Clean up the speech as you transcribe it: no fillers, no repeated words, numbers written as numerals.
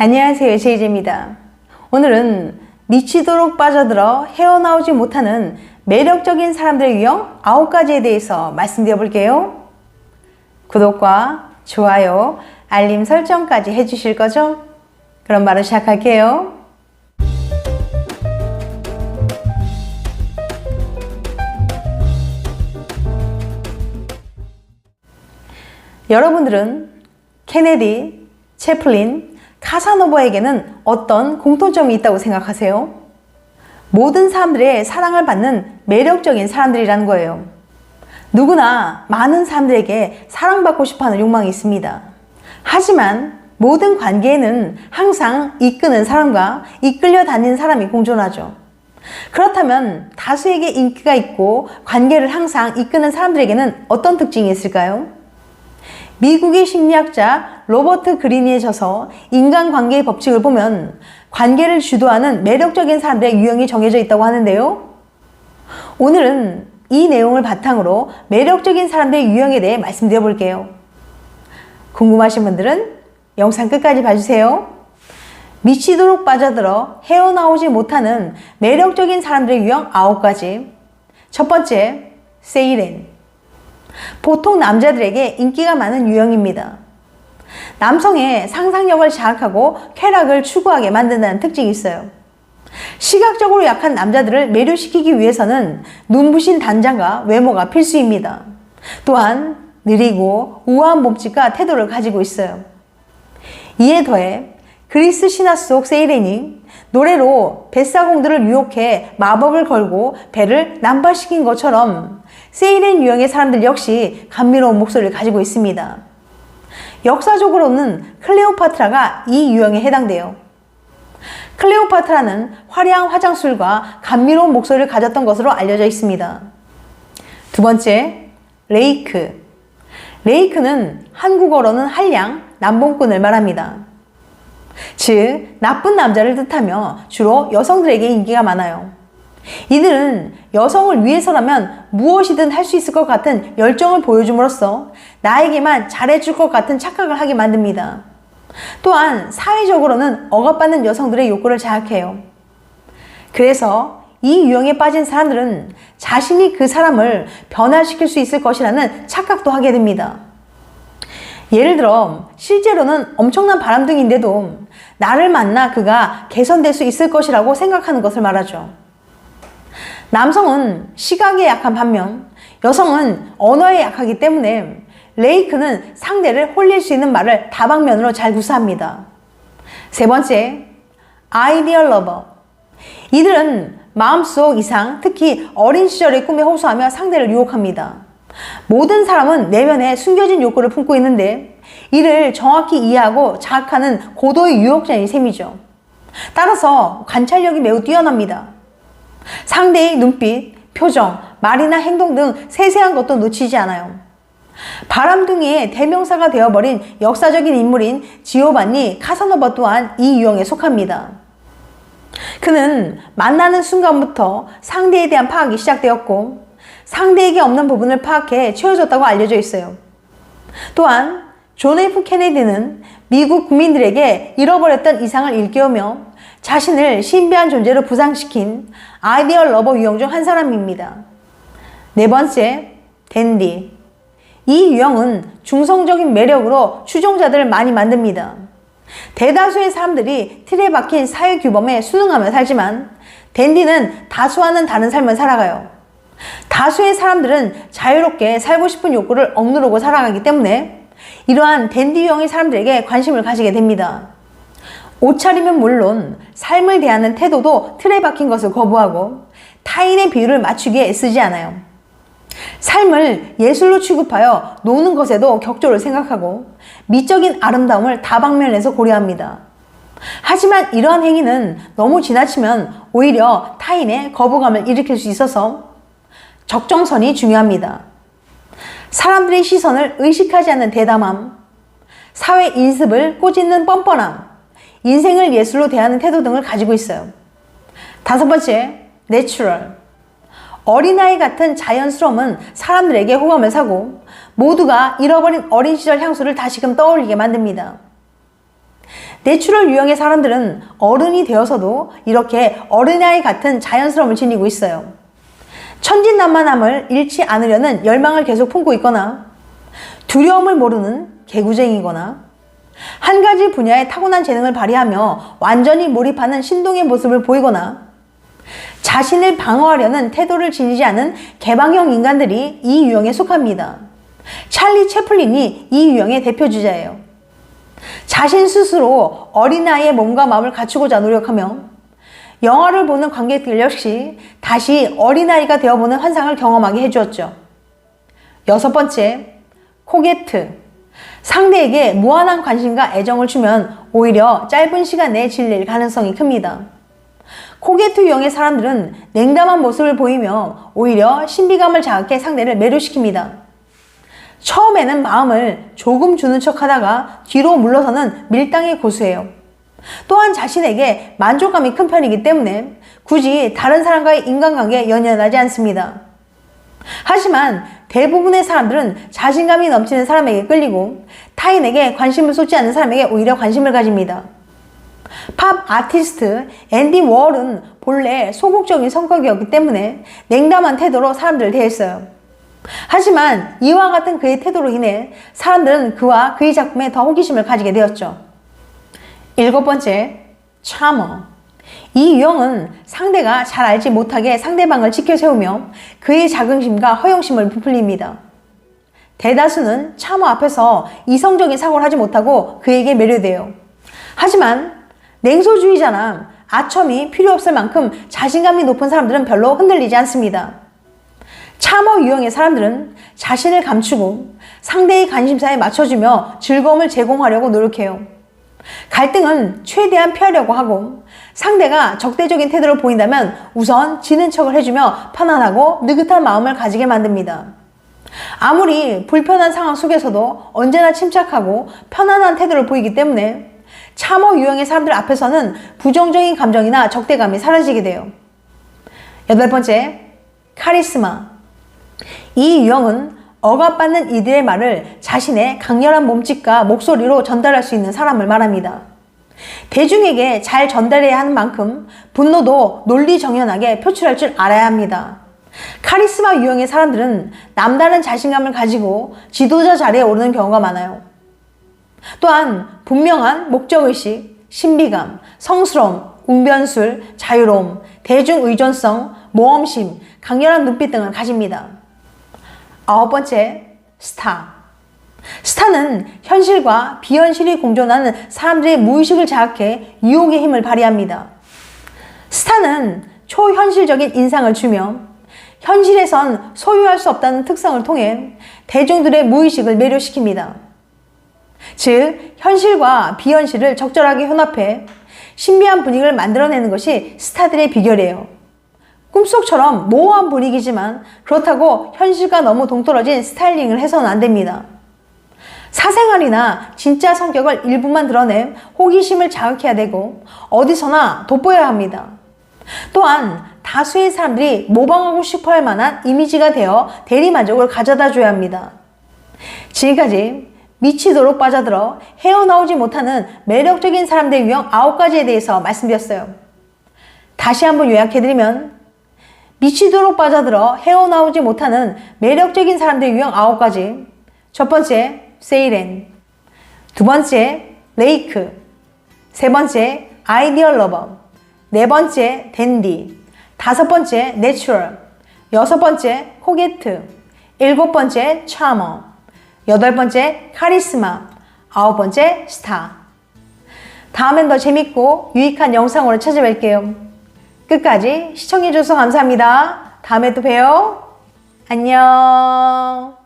안녕하세요, 제이제입니다. 오늘은 미치도록 빠져들어 헤어나오지 못하는 매력적인 사람들의 유형 9가지에 대해서 말씀드려 볼게요. 구독과 좋아요, 알림 설정까지 해주실 거죠? 그럼 바로 시작할게요. 여러분들은 케네디, 채플린, 카사노바에게는 어떤 공통점이 있다고 생각하세요? 모든 사람들의 사랑을 받는 매력적인 사람들이라는 거예요. 누구나 많은 사람들에게 사랑받고 싶어하는 욕망이 있습니다. 하지만 모든 관계에는 항상 이끄는 사람과 이끌려 다니는 사람이 공존하죠. 그렇다면 다수에게 인기가 있고 관계를 항상 이끄는 사람들에게는 어떤 특징이 있을까요? 미국의 심리학자 로버트 그린이에 져서 인간관계의 법칙을 보면 관계를 주도하는 매력적인 사람들의 유형이 정해져 있다고 하는데요. 오늘은 이 내용을 바탕으로 매력적인 사람들의 유형에 대해 말씀드려 볼게요. 궁금하신 분들은 영상 끝까지 봐주세요. 미치도록 빠져들어 헤어나오지 못하는 매력적인 사람들의 유형 9가지. 첫 번째, 세이렌. 보통 남자들에게 인기가 많은 유형입니다. 남성의 상상력을 자극하고 쾌락을 추구하게 만든다는 특징이 있어요. 시각적으로 약한 남자들을 매료시키기 위해서는 눈부신 단장과 외모가 필수입니다. 또한 느리고 우아한 몸짓과 태도를 가지고 있어요. 이에 더해 그리스 신화 속 세이렌이 노래로 뱃사공들을 유혹해 마법을 걸고 배를 난발시킨 것처럼 세이렌 유형의 사람들 역시 감미로운 목소리를 가지고 있습니다. 역사적으로는 클레오파트라가 이 유형에 해당돼요. 클레오파트라는 화려한 화장술과 감미로운 목소리를 가졌던 것으로 알려져 있습니다. 두 번째, 레이크. 레이크는 한국어로는 한량, 남봉꾼을 말합니다. 즉, 나쁜 남자를 뜻하며 주로 여성들에게 인기가 많아요. 이들은 여성을 위해서라면 무엇이든 할 수 있을 것 같은 열정을 보여줌으로써 나에게만 잘해줄 것 같은 착각을 하게 만듭니다. 또한 사회적으로는 억압받는 여성들의 욕구를 자극해요. 그래서 이 유형에 빠진 사람들은 자신이 그 사람을 변화시킬 수 있을 것이라는 착각도 하게 됩니다. 예를 들어 실제로는 엄청난 바람둥이인데도 나를 만나 그가 개선될 수 있을 것이라고 생각하는 것을 말하죠. 남성은 시각에 약한 반면 여성은 언어에 약하기 때문에 레이크는 상대를 홀릴 수 있는 말을 다방면으로 잘 구사합니다. 세 번째, 아이디얼 러버. 이들은 마음속 이상, 특히 어린 시절의 꿈에 호소하며 상대를 유혹합니다. 모든 사람은 내면에 숨겨진 욕구를 품고 있는데 이를 정확히 이해하고 자극하는 고도의 유혹자인 셈이죠. 따라서 관찰력이 매우 뛰어납니다. 상대의 눈빛, 표정, 말이나 행동 등 세세한 것도 놓치지 않아요. 바람둥이의 대명사가 되어버린 역사적인 인물인 지오반니 카사노바 또한 이 유형에 속합니다. 그는 만나는 순간부터 상대에 대한 파악이 시작되었고 상대에게 없는 부분을 파악해 채워줬다고 알려져 있어요. 또한 존 F 케네디는 미국 국민들에게 잃어버렸던 이상을 일깨우며 자신을 신비한 존재로 부상시킨 아이디얼 러버 유형 중 한 사람입니다. 네 번째, 댄디. 이 유형은 중성적인 매력으로 추종자들을 많이 만듭니다. 대다수의 사람들이 틀에 박힌 사회 규범에 순응하며 살지만 댄디는 다수와는 다른 삶을 살아가요. 다수의 사람들은 자유롭게 살고 싶은 욕구를 억누르고 살아가기 때문에 이러한 댄디 유형의 사람들에게 관심을 가지게 됩니다. 옷차림은 물론 삶을 대하는 태도도 틀에 박힌 것을 거부하고 타인의 비율을 맞추기에 애쓰지 않아요. 삶을 예술로 취급하여 노는 것에도 격조를 생각하고 미적인 아름다움을 다방면에서 고려합니다. 하지만 이러한 행위는 너무 지나치면 오히려 타인의 거부감을 일으킬 수 있어서 적정선이 중요합니다. 사람들의 시선을 의식하지 않는 대담함, 사회 인습을 꼬집는 뻔뻔함, 인생을 예술로 대하는 태도 등을 가지고 있어요. 다섯 번째, 내추럴. 어린아이 같은 자연스러움은 사람들에게 호감을 사고 모두가 잃어버린 어린 시절 향수를 다시금 떠올리게 만듭니다. 내추럴 유형의 사람들은 어른이 되어서도 이렇게 어린아이 같은 자연스러움을 지니고 있어요. 천진난만함을 잃지 않으려는 열망을 계속 품고 있거나 두려움을 모르는 개구쟁이거나 한 가지 분야에 타고난 재능을 발휘하며 완전히 몰입하는 신동의 모습을 보이거나 자신을 방어하려는 태도를 지니지 않은 개방형 인간들이 이 유형에 속합니다. 찰리 채플린이 이 유형의 대표주자예요. 자신 스스로 어린아이의 몸과 마음을 갖추고자 노력하며 영화를 보는 관객들 역시 다시 어린아이가 되어보는 환상을 경험하게 해주었죠. 6번째, 코게트. 상대에게 무한한 관심과 애정을 주면 오히려 짧은 시간 내에 질릴 가능성이 큽니다. 코게트 유형의 사람들은 냉담한 모습을 보이며 오히려 신비감을 자극해 상대를 매료시킵니다. 처음에는 마음을 조금 주는 척 하다가 뒤로 물러서는 밀당의 고수예요. 또한 자신에게 만족감이 큰 편이기 때문에 굳이 다른 사람과의 인간관계에 연연하지 않습니다. 하지만 대부분의 사람들은 자신감이 넘치는 사람에게 끌리고 타인에게 관심을 쏟지 않는 사람에게 오히려 관심을 가집니다. 팝 아티스트 앤디 워홀은 본래 소극적인 성격이었기 때문에 냉담한 태도로 사람들을 대했어요. 하지만 이와 같은 그의 태도로 인해 사람들은 그와 그의 작품에 더 호기심을 가지게 되었죠. 7번째, 차머. 이 유형은 상대가 잘 알지 못하게 상대방을 지켜세우며 그의 자긍심과 허영심을 부풀립니다. 대다수는 차머 앞에서 이성적인 사고를 하지 못하고 그에게 매료돼요. 하지만 냉소주의자나 아첨이 필요 없을 만큼 자신감이 높은 사람들은 별로 흔들리지 않습니다. 차머 유형의 사람들은 자신을 감추고 상대의 관심사에 맞춰주며 즐거움을 제공하려고 노력해요. 갈등은 최대한 피하려고 하고 상대가 적대적인 태도를 보인다면 우선 지는 척을 해주며 편안하고 느긋한 마음을 가지게 만듭니다. 아무리 불편한 상황 속에서도 언제나 침착하고 편안한 태도를 보이기 때문에 참어 유형의 사람들 앞에서는 부정적인 감정이나 적대감이 사라지게 돼요. 8번째, 카리스마. 이 유형은 억압받는 이들의 말을 자신의 강렬한 몸짓과 목소리로 전달할 수 있는 사람을 말합니다. 대중에게 잘 전달해야 하는 만큼 분노도 논리정연하게 표출할 줄 알아야 합니다. 카리스마 유형의 사람들은 남다른 자신감을 가지고 지도자 자리에 오르는 경우가 많아요. 또한 분명한 목적의식, 신비감, 성스러움, 웅변술, 자유로움, 대중의존성, 모험심, 강렬한 눈빛 등을 가집니다. 9번째, 스타. 스타는 현실과 비현실이 공존하는 사람들의 무의식을 자극해 유혹의 힘을 발휘합니다. 스타는 초현실적인 인상을 주며 현실에선 소유할 수 없다는 특성을 통해 대중들의 무의식을 매료시킵니다. 즉, 현실과 비현실을 적절하게 혼합해 신비한 분위기를 만들어내는 것이 스타들의 비결이에요. 꿈속처럼 모호한 분위기지만 그렇다고 현실과 너무 동떨어진 스타일링을 해서는 안 됩니다. 사생활이나 진짜 성격을 일부만 드러내 호기심을 자극해야 되고 어디서나 돋보여야 합니다. 또한 다수의 사람들이 모방하고 싶어할 만한 이미지가 되어 대리만족을 가져다 줘야 합니다. 지금까지 미치도록 빠져들어 헤어나오지 못하는 매력적인 사람들의 유형 9가지에 대해서 말씀드렸어요. 다시 한번 요약해드리면 미치도록 빠져들어 헤어나오지 못하는 매력적인 사람들의 유형 9가지. 첫 번째, 세이렌. 두 번째, 레이크. 세 번째, 아이디얼 러버. 네 번째, 댄디. 다섯 번째, 내추럴. 여섯 번째, 코게트. 일곱 번째, 차머. 여덟 번째, 카리스마. 아홉 번째, 스타. 다음엔 더 재밌고 유익한 영상으로 찾아뵐게요. 끝까지 시청해주셔서 감사합니다. 다음에 또 봬요. 안녕.